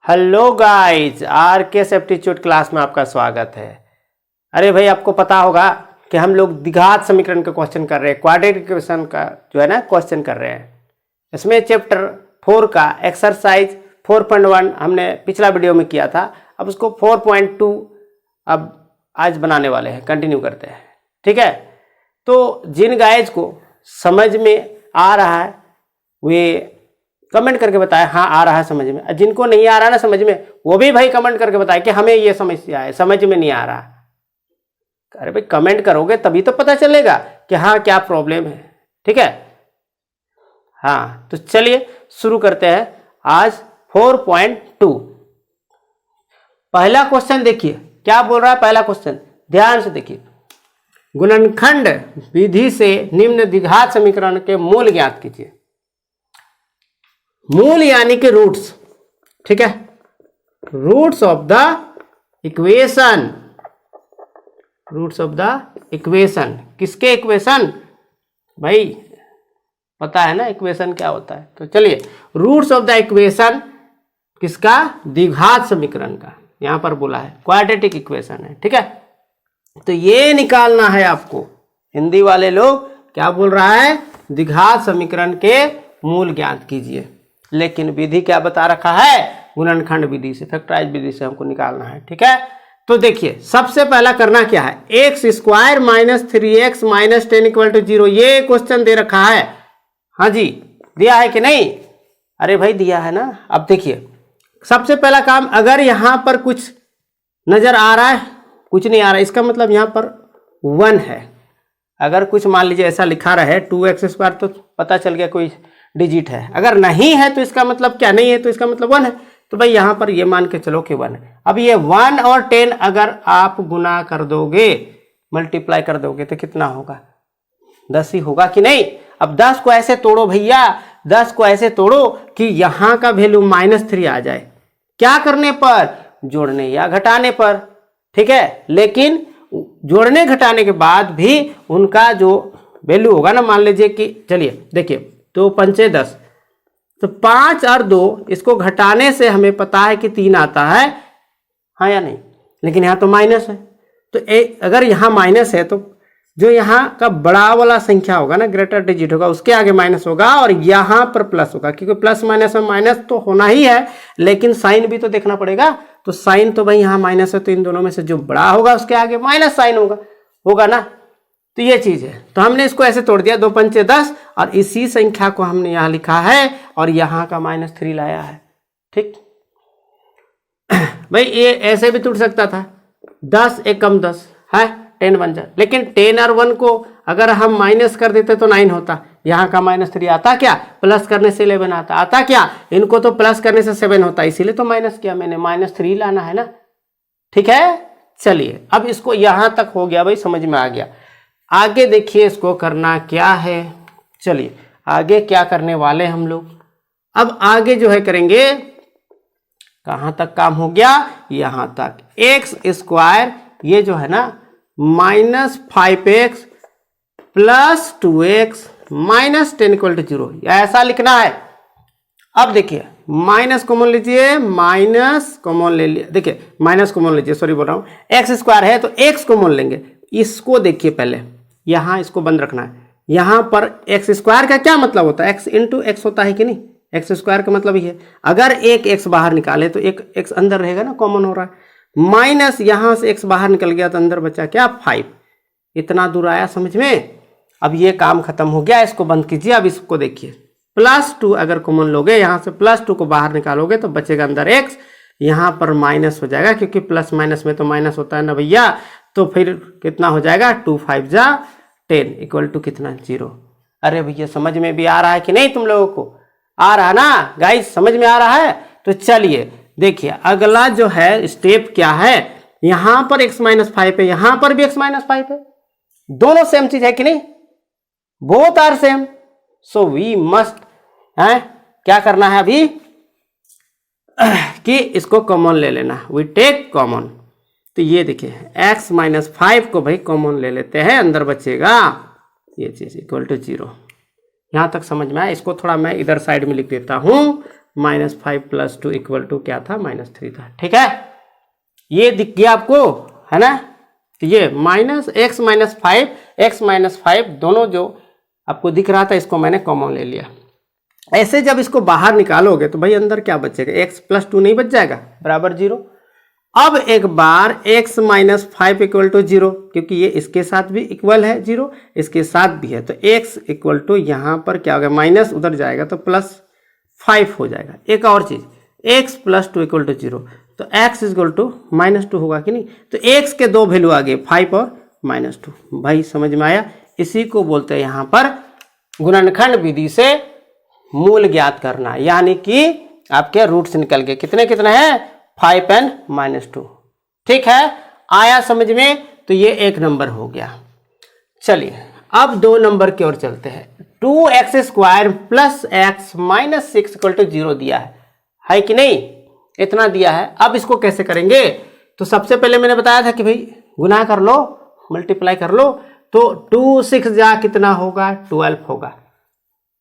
Hello guys, are के aptitude class में आपका स्वागत है। अरे भाई, आपको पता होगा कि हम लोग द्विघात समीकरण का क्वेश्चन कर रहे हैं, क्वाड्रेटिक इक्वेशन का जो है ना क्वेश्चन कर रहे हैं। इसमें चैप्टर 4 का एक्सरसाइज 4.1 हमने पिछला वीडियो में किया था। अब उसको 4.2 अब आज बनाने वाले हैं, कंटिन्यू करते हैं। ठीक है, तो जिन गाइज को समझ में आ रहा है वे कमेंट करके बताए हाँ आ रहा है समझ में। जिनको नहीं आ रहा ना समझ में, वो भी भाई कमेंट करके बताए कि हमें ये समस्या है, समझ में नहीं आ रहा। अरे भाई, कमेंट करोगे तभी तो पता चलेगा कि हाँ क्या प्रॉब्लम है। ठीक है, हाँ तो चलिए शुरू करते हैं आज 4.2। पहला क्वेश्चन देखिए क्या बोल रहा है। पहला क्वेश्चन ध्यान से देखिए, गुणनखंड विधि से निम्न द्विघात समीकरण के मूल ज्ञात कीजिए। मूल यानी कि रूट्स। ठीक है, roots of the equation. Roots of the equation किसके इक्वेशन? भाई पता है ना इक्वेशन क्या होता है। तो चलिए, रूट्स ऑफ द इक्वेशन किसका? द्विघात समीकरण का। यहां पर बोला है क्वाड्रेटिक इक्वेशन है। ठीक है, तो ये निकालना है आपको। हिंदी वाले लोग क्या बोल रहा है? द्विघात समीकरण के मूल ज्ञात कीजिए। लेकिन विधि क्या बता रखा है? गुणनखंड विधि से, फैक्टराइज विधि से हमको निकालना है। ठीक है, तो देखिए सबसे पहला करना क्या है, x square minus 3x minus 10 equal to 0। ये क्वेश्चन दे रखा है। हाँ जी, दिया है कि नहीं? अरे भाई दिया है ना। अब देखिए सबसे पहला काम, अगर यहां पर कुछ नजर आ रहा है, कुछ नहीं आ रहा है, इसका मतलब यहां पर 1 है। अगर कुछ मान लीजिए ऐसा लिखा रहे 2x स्क्वायर, तो पता चल गया कोई डिजिट है। अगर नहीं है तो इसका मतलब क्या? नहीं है तो इसका मतलब 1 है। तो भाई यहां पर ये मान के चलो कि 1 है। अब ये 1 और 10 अगर आप गुना कर दोगे, मल्टीप्लाई कर दोगे, तो कितना होगा? 10 ही होगा कि नहीं? अब 10 को ऐसे तोड़ो भैया, 10 को ऐसे तोड़ो कि यहां का वैल्यू -3 आ जाए। क्या करने पर? जोड़ने या घटाने पर। ठीक है, लेकिन जोड़ने घटाने के बाद भी उनका जो वैल्यू होगा ना, मान लीजिए कि चलिए देखिए 2 पंचे 10, तो 5 और 2 इसको घटाने से हमें पता है कि 3 आता है। हाँ या नहीं? लेकिन यहाँ तो माइनस है। तो अगर यहाँ माइनस है तो जो यहाँ का बड़ा वाला संख्या होगा ना, ग्रेटर डिजिट होगा, उसके आगे माइनस होगा और यहाँ पर प्लस होगा। क्योंकि प्लस माइनस में माइनस तो होना ही है, लेकिन साइन भी तो देखना पड़ेगा। तो साइन तो भाई यहाँ माइनस है, तो इन दोनों में से जो बड़ा होगा उसके आगे माइनस साइन होगा ना। तो ये चीज है। तो हमने इसको ऐसे तोड़ दिया, 2 पंचे 10, और इसी संख्या को हमने यहाँ लिखा है और यहाँ का -3 लाया है। ठीक भाई, ये ऐसे भी टूट सकता था, 10 एक कम 10 है, 10 बन जाए। लेकिन 10 और 1 को अगर हम माइनस कर देते तो 9 होता। यहाँ का -3 आता क्या? प्लस करने से 11 आता क्या? इनको तो प्लस करने से 7 होता, इसीलिए तो माइनस किया मैंने। -3 लाना है ना। ठीक है, चलिए अब इसको यहां तक हो गया भाई, समझ में आ गया। आगे देखिए इसको करना क्या है। चलिए आगे क्या करने वाले हम लोग। अब आगे जो है करेंगे, कहां तक काम हो गया? यहां तक। एक्स स्क्वायर ये जो है ना -5x plus 2x minus 10 equal to 0, ऐसा लिखना है। अब देखिए माइनस कॉमन लीजिए, माइनस कॉमन ले लिया। देखिए माइनस कॉमन लीजिए, सॉरी बोल रहा हूं, एक्स स्क्वायर है तो एक्स कॉमन लेंगे। इसको देखिए पहले, यहां इसको बंद रखना है। यहां पर एक्स स्क्वायर का क्या मतलब होता है? एक्स इंटू एक्स होता है कि नहीं? एक्स स्क्वायर का मतलब ये है, अगर एक एक्स बाहर निकाले तो एक एक्स अंदर रहेगा ना, कॉमन हो रहा है। माइनस यहां से एक्स बाहर निकल गया तो अंदर बचा क्या? 5। इतना दूर आया समझ में? अब ये काम खत्म हो गया, इसको बंद कीजिए। अब इसको देखिए, +2 अगर कॉमन लोगे, यहां से +2 को बाहर निकालोगे तो बचेगा अंदर एक्स, यहां पर माइनस हो जाएगा, क्योंकि प्लस माइनस में तो माइनस होता है ना भैया। तो फिर कितना हो जाएगा? 2 5 जा 10 इक्वल टू कितना? 0। अरे भैया समझ में भी आ रहा है कि नहीं? तुम लोगों को आ रहा ना गाइस? समझ में आ रहा है? तो चलिए देखिए अगला जो है स्टेप क्या है। यहां पर x-5 है, यहां पर भी x-5 है, दोनों सेम चीज है कि नहीं? Both are same, so we must क्या करना है अभी कि इसको कॉमन ले लेना। We take common. तो ये देखिए x-5 को भाई कॉमन ले लेते हैं, अंदर बचेगा ये चीज इक्वल टू 0। यहां तक समझ में आया? इसको थोड़ा मैं इधर साइड में लिख देता हूं, -5 + 2 = क्या था, -3 था। ठीक है, ये दिख गया आपको, है ना। तो ये -x - 5 दोनों जो आपको दिख रहा था, इसको मैंने कॉमन ले लिया। ऐसे जब इसको बाहर निकालोगे तो भाई अंदर क्या बचेगा, x + 2 नहीं बच जाएगा, बराबर 0। अब एक बार x - 5 = 0, क्योंकि ये इसके साथ भी इक्वल है 0, इसके साथ भी है, तो x = यहाँ पर क्या होगा, माइनस उधर जाएगा तो +5 हो जाएगा। एक और चीज, x + 2 = 0, तो x = -2 होगा कि नहीं। तो x के दो वैल्यू आ गए, 5 और -2। भाई समझ में आया। इसी को बोलते हैं यहाँ पर गुणनखंड विधि से मूल ज्ञात करना, यानी कि आपके रूट्स निकल गए। कितने कितने हैं, 5 और -2। ठीक है, आया समझ में। तो ये एक नंबर हो गया। चलिए अब 2 नंबर की ओर चलते हैं। 2x² + x - 6 = 0 दिया है कि नहीं, इतना दिया है। अब इसको कैसे करेंगे, तो सबसे पहले मैंने बताया था कि भाई गुना कर लो, मल्टीप्लाई कर लो। तो 2 6 जा कितना होगा, 12 होगा।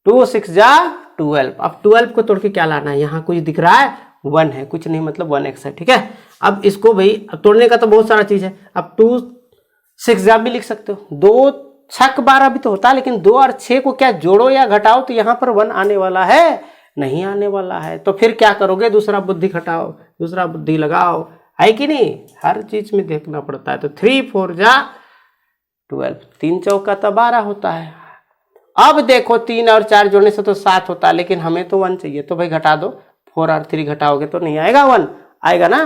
2 6 जा 12। अब 12 को तोड़ के क्या लाना है, यहाँ कुछ दिख रहा है, 1 है, कुछ नहीं मतलब 1x है। ठीक है, अब इसको भाई तोड़ने का तो बहुत सारा चीज है। अब 2 6 जा भी लिख सकते हो, 2 6 12 भी तो होता है, लेकिन 2 और 6 को क्या जोड़ो या घटाओ तो यहाँ पर 1 आने वाला है, नहीं आने वाला है। तो फिर क्या करोगे, दूसरा बुद्धि घटाओ, दूसरा बुद्धि लगाओ, है कि नहीं। हर चीज में देखना पड़ता है। तो 3 4 जा 12, 3 चौका तो 12 होता है। अब देखो 3 और 4 जोड़ने से तो 7 होता है, लेकिन हमें तो 1 चाहिए, तो भाई घटा दो। 4 और 3 घटाओगे तो नहीं आएगा, 1 आएगा ना।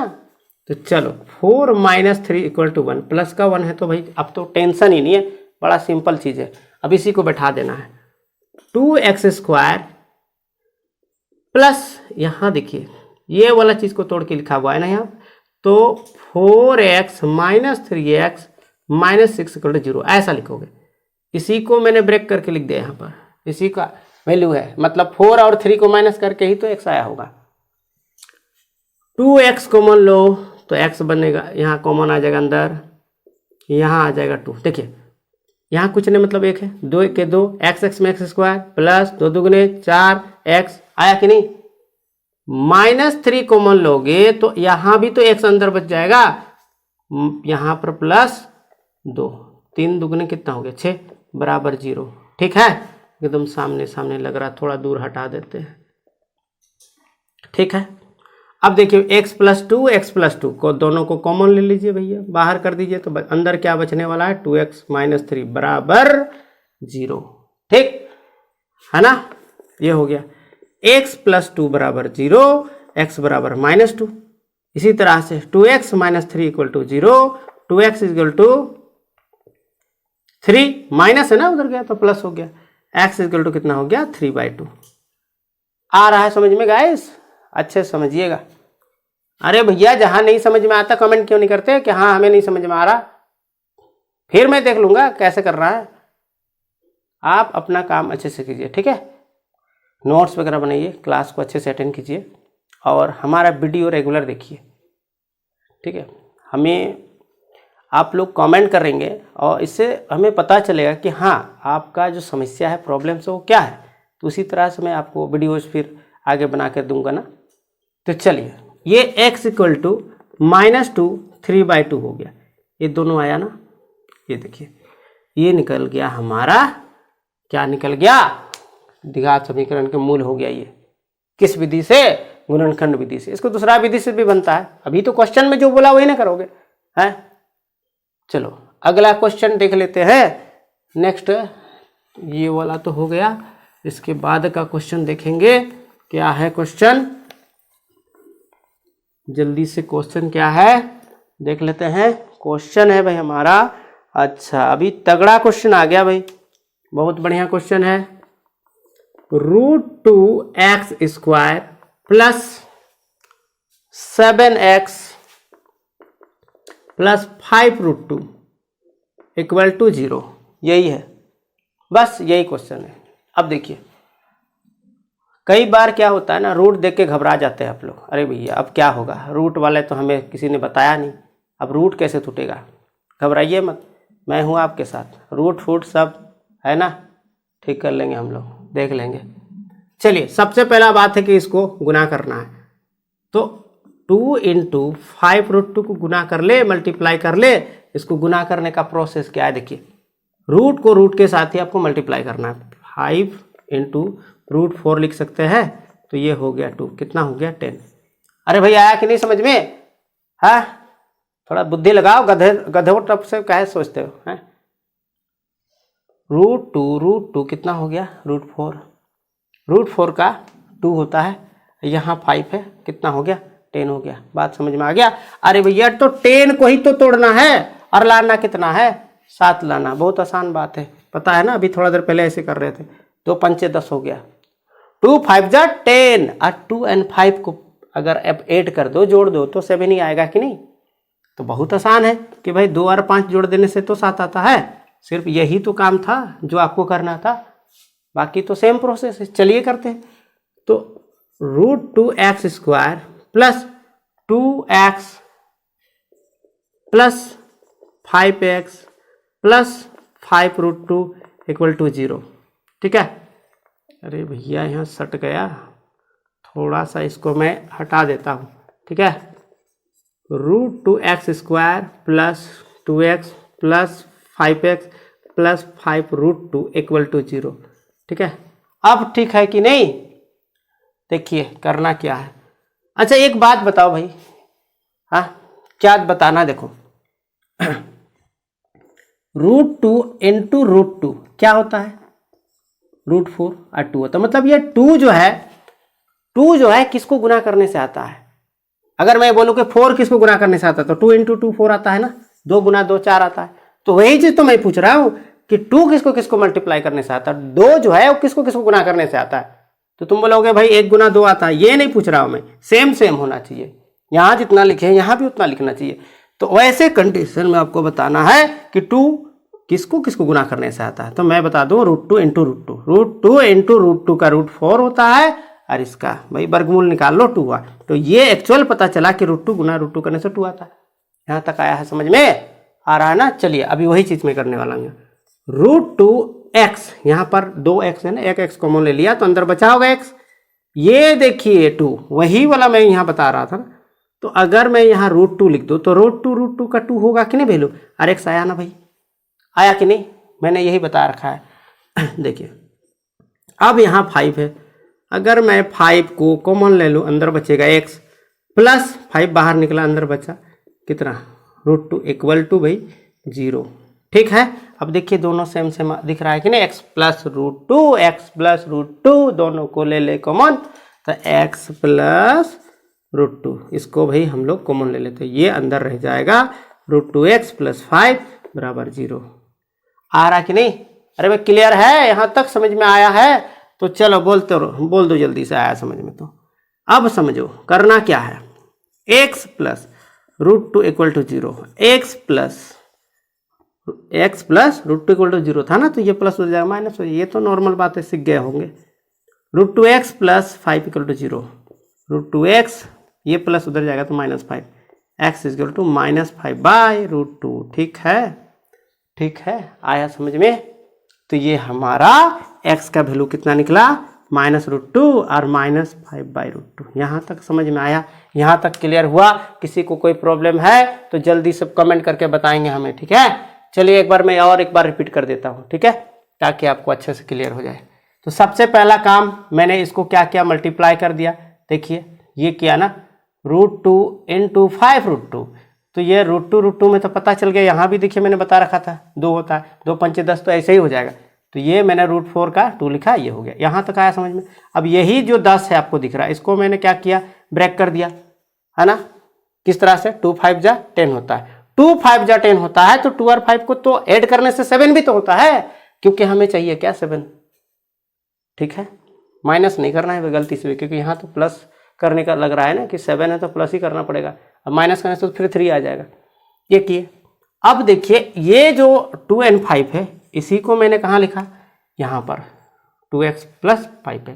तो चलो 4 - 3 = 1, प्लस का 1 है, तो भाई अब तो टेंशन ही नहीं है, बड़ा सिंपल चीज है। अब इसी को बैठा देना है। 2x² प्लस, यहाँ देखिए ये वाला चीज को तोड़ के लिखा हुआ है ना यहाँ, तो 4x - 3x - 6 = 0 ऐसा लिखोगे। इसी को मैंने ब्रेक करके लिख दिया यहाँ पर, इसी का वैल्यू है, मतलब 4 और 3 को माइनस करके ही तो x आया होगा। 2x कॉमन लो तो x बनेगा, यहाँ कॉमन आ जाएगा अंदर, यहाँ आ जाएगा 2। देखिए यहाँ कुछ नहीं मतलब 1 है, 2 के 2, x में x² प्लस 2 दूगुने 4x आया कि नहीं। -3 कॉमन लोगे तो यहाँ भी तो x अंदर बच जाएगा, यहाँ पर +2, 3 दूगुने कितना हो गया 6 बराबर 0। ठीक है, एकदम सामने सामने लग रहा, थोड़ा दूर हटा देते हैं। ठीक है, अब देखिए x + 2 को दोनों को कॉमन ले लीजिए भैया, बाहर कर दीजिए, तो अंदर क्या बचने वाला है, 2x - 3 बराबर 0। ठीक है ना, ये हो गया। x + 2 बराबर 0, x बराबर -2। इसी तरह से 2x - 3 = 0, 2x = 3, माइनस है ना, उधर गया तो प्लस हो गया। x = कितना हो गया, 3/2। आ रहा है समझ में गाइस, अच्छे समझिएगा। अरे भैया जहां नहीं समझ में आता कमेंट क्यों नहीं करते कि हाँ हमें नहीं समझ में आ रहा, फिर मैं देख लूंगा कैसे कर रहा है। आप अपना काम अच्छे से कीजिए, ठीक है, नोट्स वगैरह बनाइए, क्लास को अच्छे से अटेंड कीजिए और हमारा वीडियो रेगुलर देखिए। ठीक है, हमें आप लोग कमेंट करेंगे और इससे हमें पता चलेगा कि हाँ आपका जो समस्या है, प्रॉब्लम्स है, वो क्या है। तो उसी तरह से मैं आपको वीडियोज फिर आगे बना कर दूंगा ना। तो चलिए, ये x = -2 3/2 हो गया, ये दोनों आया ना। ये देखिए ये निकल गया हमारा, क्या निकल गया, द्विघात समीकरण के मूल हो गया। ये किस विधि से, गुणनखंड विधि से। इसको दूसरा विधि से भी बनता है, अभी तो क्वेश्चन में जो बोला वही ना करोगे, है। चलो अगला क्वेश्चन देख लेते हैं। नेक्स्ट ये वाला तो हो गया, इसके बाद का क्वेश्चन देखेंगे। क्या है क्वेश्चन, जल्दी से क्वेश्चन क्या है देख लेते हैं। क्वेश्चन है भाई हमारा, अच्छा अभी तगड़ा क्वेश्चन आ गया भाई, बहुत बढ़िया क्वेश्चन है। √2x² प्लस 7x प्लस 5√2 = 0, यही है, बस यही क्वेश्चन है। अब देखिए कई बार क्या होता है ना, रूट देख के घबरा जाते हैं आप लोग, अरे भैया अब क्या होगा, रूट वाले तो हमें किसी ने बताया नहीं, अब रूट कैसे टूटेगा। घबराइए मत, मैं हूँ आपके साथ, रूट फूट सब है ना, ठीक कर लेंगे हम लोग, देख लेंगे। चलिए सबसे पहला बात है कि इसको गुना करना है, तो 2 इंटू 5√2 को गुना कर ले, मल्टीप्लाई कर ले। इसको गुना करने का प्रोसेस क्या है देखिए, रूट को रूट के साथ ही आपको मल्टीप्लाई करना है। 5 इंटू √4 लिख सकते हैं, तो ये हो गया 2, कितना हो गया 10। अरे भाई आया कि नहीं समझ में? हाँ, थोड़ा बुद्धि लगाओ, गधे टप से काहे सोचते हो हैं? √2 कितना हो गया √4, √4 का 2 होता है, यहाँ 5 है, कितना हो गया 10 हो गया। बात समझ में आ गया? अरे भैया तो 10 को ही तो तोड़ना है और लाना कितना है 7 लाना, बहुत आसान बात है, पता है ना, अभी थोड़ा देर पहले ऐसे कर रहे थे। 2 पंचे 10 हो गया, 2 5 जा 10 और 2 और 5 को अगर अब ऐड कर दो, जोड़ दो तो 7 ही आएगा कि नहीं? तो बहुत आसान है कि भाई 2 और 5 जोड़ देने से तो 7 आता है। सिर्फ यही तो काम था जो आपको करना था, बाकी तो सेम प्रोसेस है। चलिए करते हैं। तो √2x² plus 2x plus 5x plus 5√2 equal to 0, ठीक है। अरे भैया यहाँ सट गया, थोड़ा सा इसको मैं हटा देता हूँ, ठीक है। √2x² plus 2x plus 5x plus 5√2 equal to 0, ठीक है। अब ठीक है कि नहीं? देखिए करना क्या है। अच्छा एक बात बताओ भाई, हाँ क्या बताना, देखो √2 इंटू √2 क्या होता है? √4 और 2 होता है। मतलब ये 2 जो है किसको गुना करने से आता है? अगर मैं बोलूं कि 4 किसको गुना करने से आता है, तो 2 इंटू 2 4 आता है ना, 2 गुना 2 4 आता है। तो वही चीज तो मैं पूछ रहा हूं कि 2 किसको मल्टीप्लाई करने से आता है, 2 जो है वो किसको गुना करने से आता है। तो तुम बोलोगे भाई 1 गुना 2 आता है, ये नहीं पूछ रहा हूं मैं, सेम होना चाहिए, यहां जितना लिखे हैं यहां भी उतना लिखना चाहिए। तो वैसे कंडीशन में आपको बताना है कि 2 किसको गुना करने से आता है। तो मैं बता दूं √2 इंटू √2 इंटू √2 का √4 होता है, और इसका भाई वर्गमूल निकाल लो 2 हुआ। तो ये एक्चुअल पता चला कि √2 गुना √2 करने से 2 आता है। यहाँ तक आया है, समझ में आ रहा है ना? चलिए अभी वही चीज में करने वाला हूँ। √2x, यहाँ पर 2x है ना, एक x कॉमन ले लिया तो अंदर बचा होगा x। ये देखिए 2 वही वाला मैं यहाँ बता रहा था ना। तो अगर मैं यहाँ √2 लिख दूँ तो √2 का 2 होगा कि नहीं वैल्यू, और x आया ना भाई, आया कि नहीं? मैंने यही बता रखा है। देखिए अब यहाँ 5 है, अगर मैं 5 को कॉमन ले लूँ, अंदर बचेगा x प्लस 5 बाहर निकला, अंदर बचा कितना √2 इक्वल टू भाई 0, ठीक है। अब देखिए दोनों सेम दिख रहा है कि नहीं, x प्लस √2 दोनों को ले कॉमन, तो x प्लस √2 इसको भाई हम लोग कॉमन ले लेते, ये अंदर रह जाएगा √2x प्लस 5 बराबर 0। आ रहा कि नहीं? अरे भाई क्लियर है, यहाँ तक समझ में आया है? तो चलो बोल दो जल्दी से, आया समझ में? तो अब समझो करना क्या है। x plus √2 equal to 0, x plus √2 equal to 0 था ना, तो ये प्लस हो जाएगा माइनस हो जाएगा, ये तो नॉर्मल बात है, सीख गए होंगे। √2x plus 5 equal to 0, √2x ये प्लस उधर जाएगा तो -5, x इक्वल टू -5/√2, ठीक है, आया समझ में? तो ये हमारा x का वैल्यू कितना निकला, -√2 और -5/√2। यहाँ तक समझ में आया? यहाँ तक क्लियर हुआ? किसी को कोई प्रॉब्लम है तो जल्दी से कमेंट करके बताएंगे हमें, ठीक है। चलिए एक बार रिपीट कर देता हूँ, ठीक है, ताकि आपको अच्छे से क्लियर हो जाए। तो सबसे पहला काम मैंने इसको क्या किया, मल्टीप्लाई कर दिया। देखिए ये किया ना, √2 इंटू 5√2, तो ये √2 में तो पता चल गया। यहाँ भी देखिए मैंने बता रखा था 2 होता है, 2 पंचे 10, तो ऐसे ही हो जाएगा। तो ये मैंने √4 का 2 लिखा, ये हो गया। यहाँ तक आया समझ में? अब यही जो 10 है आपको दिख रहा है, इसको मैंने क्या किया, ब्रेक कर दिया, है ना। किस तरह से? 2 5 जा 10 होता है, 2 5 जा 10 होता है, तो 2 और 5 को तो ऐड करने से 7 भी तो होता है, क्योंकि हमें चाहिए क्या 7, ठीक है। माइनस नहीं करना है गलती से, क्योंकि यहाँ तो प्लस करने का लग रहा है ना कि 7 है तो प्लस ही करना पड़ेगा, अब माइनस करने से तो फिर 3 आ जाएगा। ये किए। अब देखिए ये जो 2 और 5 है, इसी को मैंने कहाँ लिखा, यहाँ पर 2x प्लस 5x।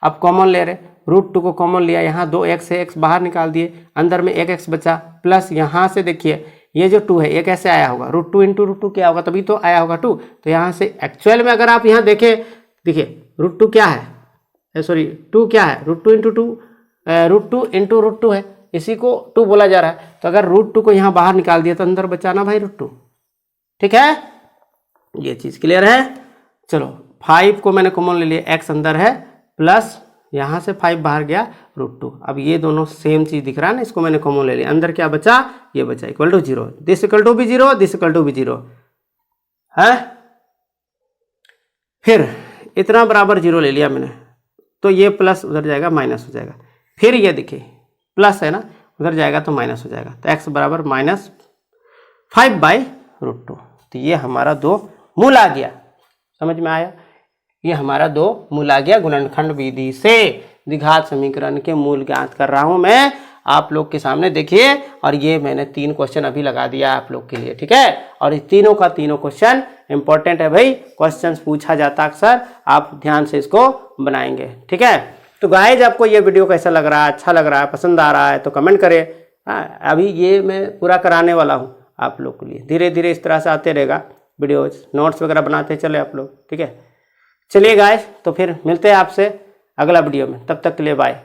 अब कॉमन ले रहे, √2 को कॉमन लिया, यहाँ 2x है, x बाहर निकाल दिए, अंदर में 1x बचा, प्लस यहाँ से देखिए ये जो 2 है ये कैसे आया होगा, √2 इंटू √2 क्या होगा, तभी तो आया होगा 2। तो यहाँ से एक्चुअल में अगर आप यहाँ देखें, देखिए √2 क्या है, सॉरी 2 क्या है, √2 इंटू 2, √2 इंटू √2 है, इसी को 2 बोला जा रहा है। तो अगर √2 को यहाँ बाहर निकाल दिया तो अंदर बचाना भाई √2। ठीक है, ये चीज़ क्लियर है। चलो 5 को मैंने कॉमन ले लिया, x अंदर है प्लस यहाँ से 5 बाहर गया √2। अब ये दोनों सेम चीज़ दिख रहा है ना, इसको मैंने कॉमन ले लिया, अंदर क्या बचा, ये बचा equal to 0, this equal to भी 0, दिस इक्वल टू भी 0 है। फिर इतना बराबर 0 ले लिया मैंने, तो ये प्लस उधर जाएगा माइनस हो जाएगा। फिर ये देखिए प्लस है ना, उधर जाएगा तो माइनस हो जाएगा, तो x बराबर -5/√2। तो ये हमारा 2 मूल आ गया, समझ में आया, ये हमारा 2 मूल आ गया। गुणनखंड विधि से द्विघात समीकरण के मूल ज्ञात कर रहा हूं मैं आप लोग के सामने, देखिए। और ये मैंने 3 क्वेश्चन अभी लगा दिया आप लोग के लिए, ठीक है। और ये तीनों का तीनों क्वेश्चन इंपॉर्टेंट है भाई, क्वेश्चन पूछा जाता अक्सर, आप ध्यान से इसको बनाएंगे, ठीक है। तो गाइज आपको ये वीडियो कैसा लग रहा है, अच्छा लग रहा है, पसंद आ रहा है तो कमेंट करें। अभी ये मैं पूरा कराने वाला हूँ आप लोग के लिए, धीरे धीरे इस तरह से आते रहेगा वीडियोज, नोट्स वगैरह बनाते चले आप लोग, ठीक है। चलिए गाइज, तो फिर मिलते हैं आपसे अगला वीडियो में, तब तक के लिए बाय।